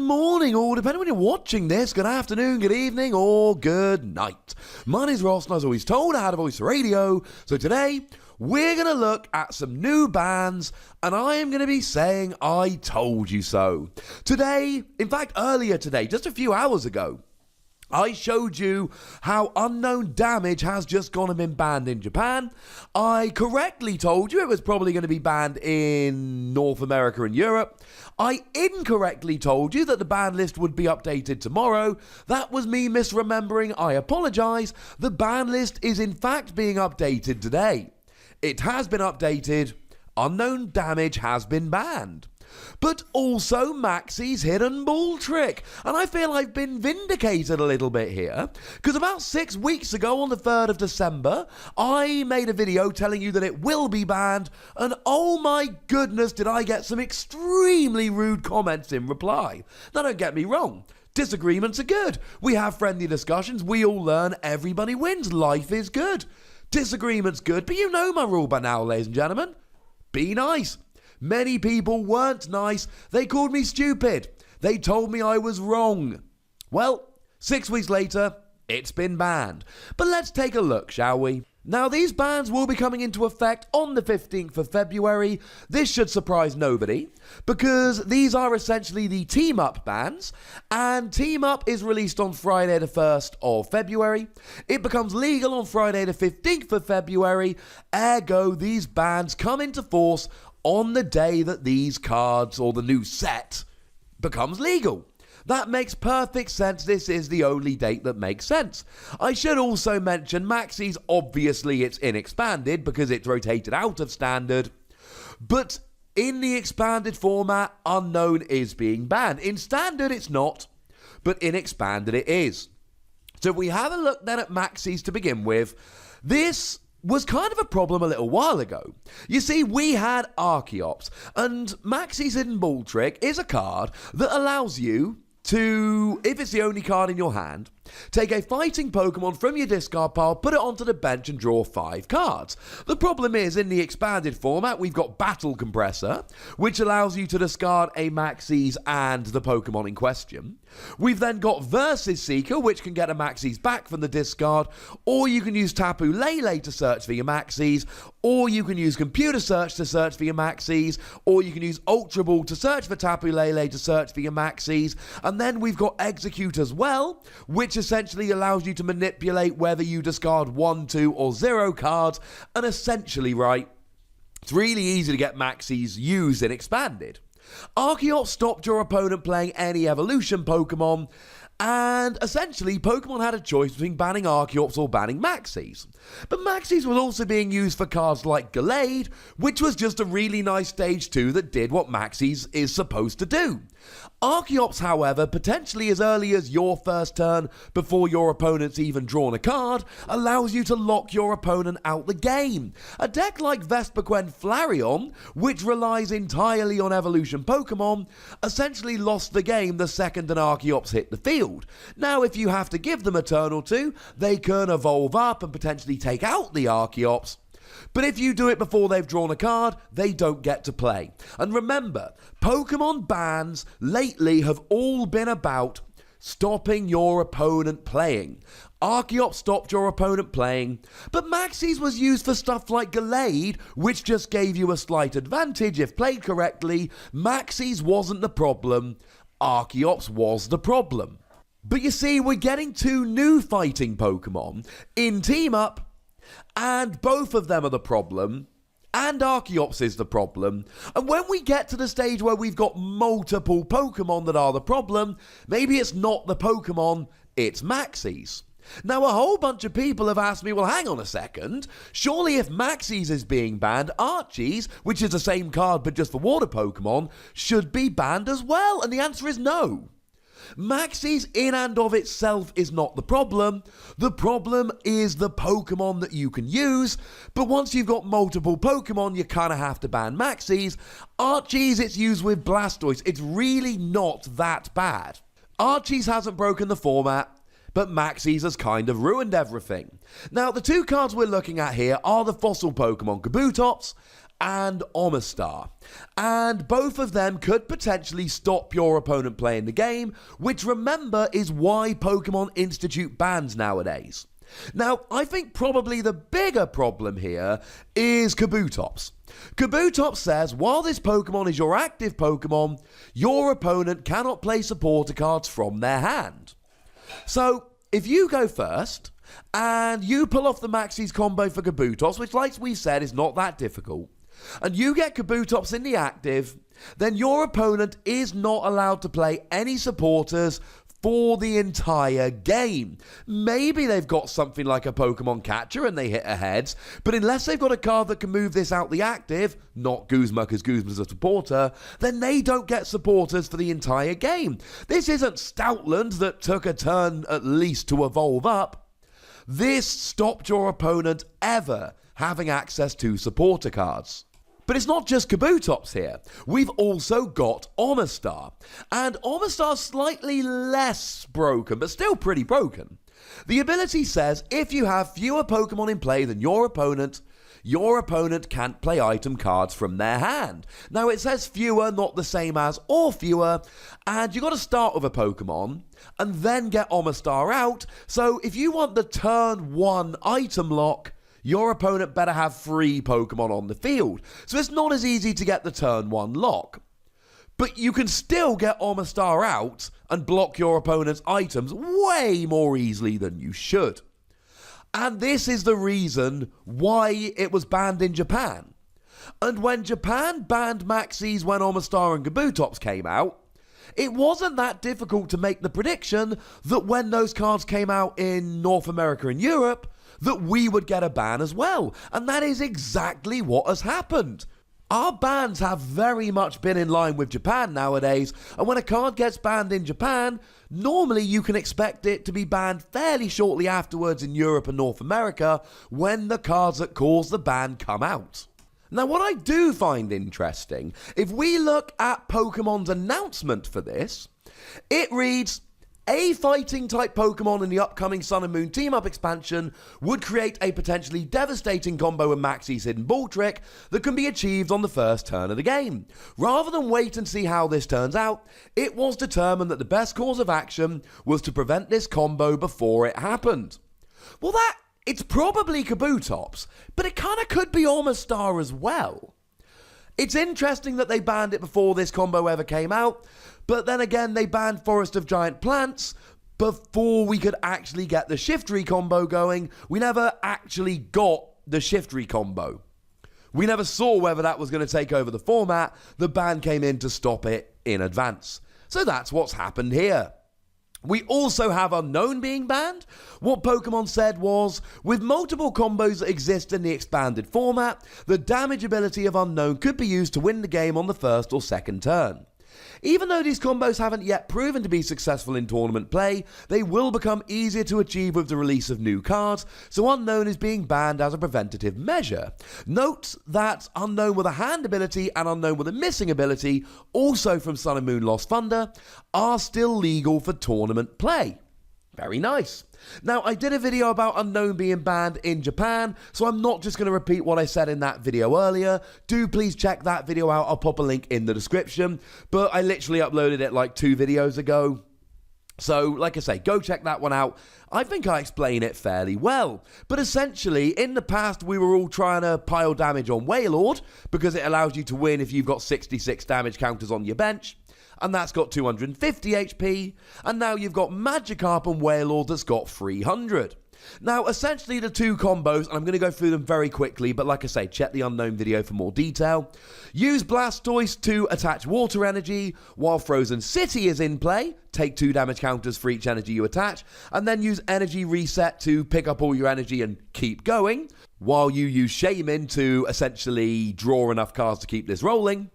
morning, or depending when you're watching this, good afternoon, good evening, or good night. My name's Ross, and as always told, I had a voice for radio. So today, we're going to look at some new bands, and I am going to be saying I told you so. Today, in fact, earlier today, just a few hours ago, I showed you how Unown Damage has just gone and been banned in Japan. I correctly told you it was probably going to be banned in North America and Europe. I incorrectly told you that the ban list would be updated tomorrow. That was me misremembering. I apologise. The ban list is in fact being updated today. It has been updated. Unown Damage has been banned. But also MAXIE'S hidden ball trick. And I feel I've been vindicated a little bit here, because about 6 weeks ago on the 3rd of December, I made a video telling you that it will be banned, and oh my goodness did I get some extremely rude comments in reply. Now don't get me wrong, disagreements are good. We have friendly discussions, we all learn, everybody wins, life is good. Disagreement's good, but you know my rule by now, ladies and gentlemen. Be nice. Many people weren't nice. They called me stupid. They told me I was wrong. Well, 6 weeks later, it's been banned. But let's take a look, shall we? Now, these bans will be coming into effect on the 15th of February. This should surprise nobody, because these are essentially the Team Up bans, and Team Up is released on Friday the 1st of February. It becomes legal on Friday the 15th of February. Ergo, these bans come into force on the day that these cards, or the new set, becomes legal. That makes perfect sense. This is the only date that makes sense. I should also mention MAXIE'S, obviously it's in expanded because it's rotated out of standard, but in the expanded format, Unown is being banned. In standard it's not, but in expanded it is. So if we have a look then at MAXIE'S to begin with, this was kind of a problem a little while ago. You see, we had Archeops, and MAXIE'S Hidden Ball Trick is a card that allows you to, if it's the only card in your hand, take a fighting Pokemon from your discard pile, put it onto the bench and draw 5 cards. The problem is, in the expanded format, we've got Battle Compressor, which allows you to discard a MAXIE'S and the Pokemon in question. We've then got Versus Seeker, which can get a MAXIE'S back from the discard, or you can use Tapu Lele to search for your MAXIE'S, or you can use Computer Search to search for your MAXIE'S, or you can use Ultra Ball to search for Tapu Lele to search for your MAXIE'S, and then we've got Execute as well, which essentially allows you to manipulate whether you discard 1, 2, or 0 cards, and essentially, right, it's really easy to get MAXIE'S used in expanded. Archeops stopped your opponent playing any evolution Pokemon, and essentially Pokemon had a choice between banning Archeops or banning MAXIE'S. But MAXIE'S was also being used for cards like Gallade, which was just a really nice stage 2 that did what MAXIE'S is supposed to do. Archeops, however, potentially as early as your first turn, before your opponent's even drawn a card, allows you to lock your opponent out the game. A deck like Vespiquen Flareon, which relies entirely on evolution Pokemon, essentially lost the game the second an Archeops hit the field. Now, if you have to give them a turn or two, they can evolve up and potentially take out the Archeops. But if you do it before they've drawn a card, they don't get to play. And remember, Pokemon bans lately have all been about stopping your opponent playing. Archeops stopped your opponent playing, but MAXIE'S was used for stuff like Gallade, which just gave you a slight advantage if played correctly. MAXIE'S wasn't the problem, Archeops was the problem. But you see, we're getting 2 new fighting Pokemon in Team Up, and both of them are the problem, and Archeops is the problem. And when we get to the stage where we've got multiple Pokemon that are the problem, maybe it's not the Pokemon, it's MAXIE'S. Now, a whole bunch of people have asked me, well, hang on a second, surely if MAXIE'S is being banned, Archie's, which is the same card but just for water Pokemon, should be banned as well? And the answer is no. MAXIE'S in and of itself is not the problem. The problem is the Pokemon that you can use, but once you've got multiple Pokemon, you kind of have to ban MAXIE'S. Archie's, it's used with Blastoise. It's really not that bad. Archie's hasn't broken the format, but MAXIE'S has kind of ruined everything. Now, the 2 cards we're looking at here are the fossil Pokemon Kabutops and Omastar. And both of them could potentially stop your opponent playing the game, which remember is why Pokemon institute bans nowadays. Now, I think probably the bigger problem here is Kabutops. Kabutops says while this Pokemon is your active Pokemon, your opponent cannot play supporter cards from their hand. So, if you go first, and you pull off the MAXIE'S combo for Kabutops, which like we said is not that difficult, and you get Kabutops in the active, then your opponent is not allowed to play any supporters for the entire game. Maybe they've got something like a Pokemon catcher and they hit a heads, but unless they've got a card that can move this out the active, not Guzma because Guzma's a supporter, then they don't get supporters for the entire game. This isn't Stoutland that took a turn at least to evolve up. This stopped your opponent ever having access to supporter cards. But it's not just Kabutops here. We've also got Omastar. And Omastar's slightly less broken, but still pretty broken. The ability says if you have fewer Pokemon in play than your opponent can't play item cards from their hand. Now it says fewer, not the same as or fewer, and you've got to start with a Pokemon and then get Omastar out. So if you want the turn 1 item lock, your opponent better have 3 Pokemon on the field. So it's not as easy to get the turn 1 lock. But you can still get Omastar out and block your opponent's items way more easily than you should. And this is the reason why it was banned in Japan. And when Japan banned MAXIE'S when Omastar and Kabutops came out, it wasn't that difficult to make the prediction that when those cards came out in North America and Europe, that we would get a ban as well. And that is exactly what has happened. Our bans have very much been in line with Japan nowadays, and when a card gets banned in Japan, normally you can expect it to be banned fairly shortly afterwards in Europe and North America when the cards that cause the ban come out. Now, what I do find interesting, if we look at Pokemon's announcement for this, it reads, a fighting-type Pokemon in the upcoming Sun and Moon Team-Up expansion would create a potentially devastating combo with MAXIE'S Hidden Ball Trick that can be achieved on the first turn of the game. Rather than wait and see how this turns out, it was determined that the best course of action was to prevent this combo before it happened. Well, it's probably Kabutops, but it kind of could be Omastar as well. It's interesting that they banned it before this combo ever came out, but then again they banned Forest of Giant Plants before we could actually get the Shiftry combo going. We never actually got the Shiftry combo. We never saw whether that was going to take over the format. The ban came in to stop it in advance. So that's what's happened here. We also have Unown being banned. What Pokemon said was, with multiple combos that exist in the expanded format, the damage ability of Unown could be used to win the game on the first or second turn. Even though these combos haven't yet proven to be successful in tournament play, they will become easier to achieve with the release of new cards, so Unown is being banned as a preventative measure. Note that Unown with a hand ability and Unown with a missing ability, also from Sun and Moon Lost Thunder, are still legal for tournament play. Very nice. Now, I did a video about Unown being banned in Japan, so I'm not just going to repeat what I said in that video earlier. Do please check that video out. I'll pop a link in the description, but I literally uploaded it like 2 videos ago. So, like I say, go check that one out. I think I explain it fairly well. But essentially, in the past, we were all trying to pile damage on Wailord, because it allows you to win if you've got 66 damage counters on your bench. And that's got 250 HP, and now you've got Magikarp and Wailord that's got 300. Now, essentially the 2 combos, and I'm going to go through them very quickly, but like I say, check the Unown video for more detail. Use Blastoise to attach Water Energy while Frozen City is in play. Take 2 damage counters for each energy you attach, and then use Energy Reset to pick up all your energy and keep going, while you use Shaman to essentially draw enough cards to keep this rolling.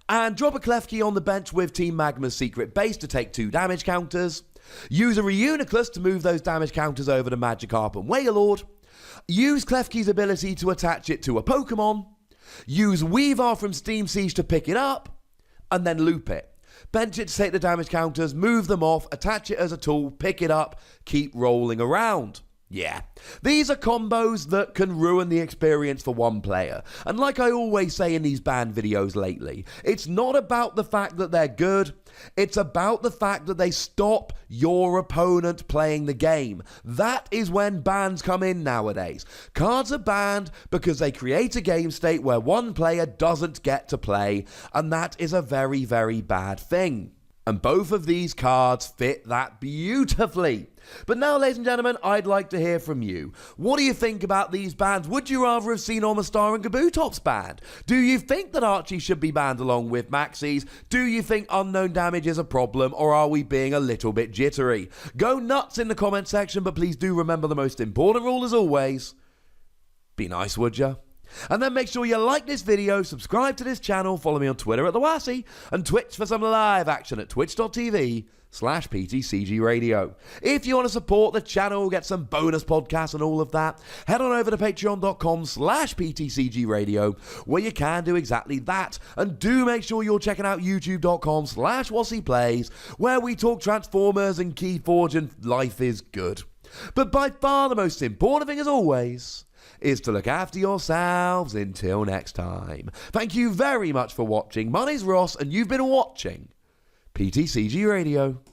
And drop a Klefki on the bench with Team Magma's Secret Base to take 2 damage counters. Use a Reuniclus to move those damage counters over to Magikarp and Wailord. Use Klefki's ability to attach it to a Pokemon. Use Weavile from Steam Siege to pick it up. And then loop it. Bench it to take the damage counters, move them off, attach it as a tool, pick it up, keep rolling around. Yeah, these are combos that can ruin the experience for one player. And like I always say in these ban videos lately, it's not about the fact that they're good, it's about the fact that they stop your opponent playing the game. That is when bans come in nowadays. Cards are banned because they create a game state where one player doesn't get to play, and that is a very, very bad thing. And both of these cards fit that beautifully. But now, ladies and gentlemen, I'd like to hear from you. What do you think about these bans? Would you rather have seen Ormastar and Kabutops banned? Do you think that Archie should be banned along with Maxie's? Do you think unknown damage is a problem, or are we being a little bit jittery? Go nuts in the comment section, but please do remember the most important rule as always. Be nice, would ya? And then make sure you like this video, subscribe to this channel, follow me on Twitter at TheWassy, and Twitch for some live action at twitch.tv/PTCGRadio. If you want to support the channel, get some bonus podcasts and all of that, head on over to patreon.com/PTCGRadio, where you can do exactly that. And do make sure you're checking out youtube.com/WassyPlays, where we talk Transformers and Keyforge and life is good. But by far the most important thing as always is to look after yourselves until next time. Thank you very much for watching. My name's Ross, and you've been watching PTCG Radio.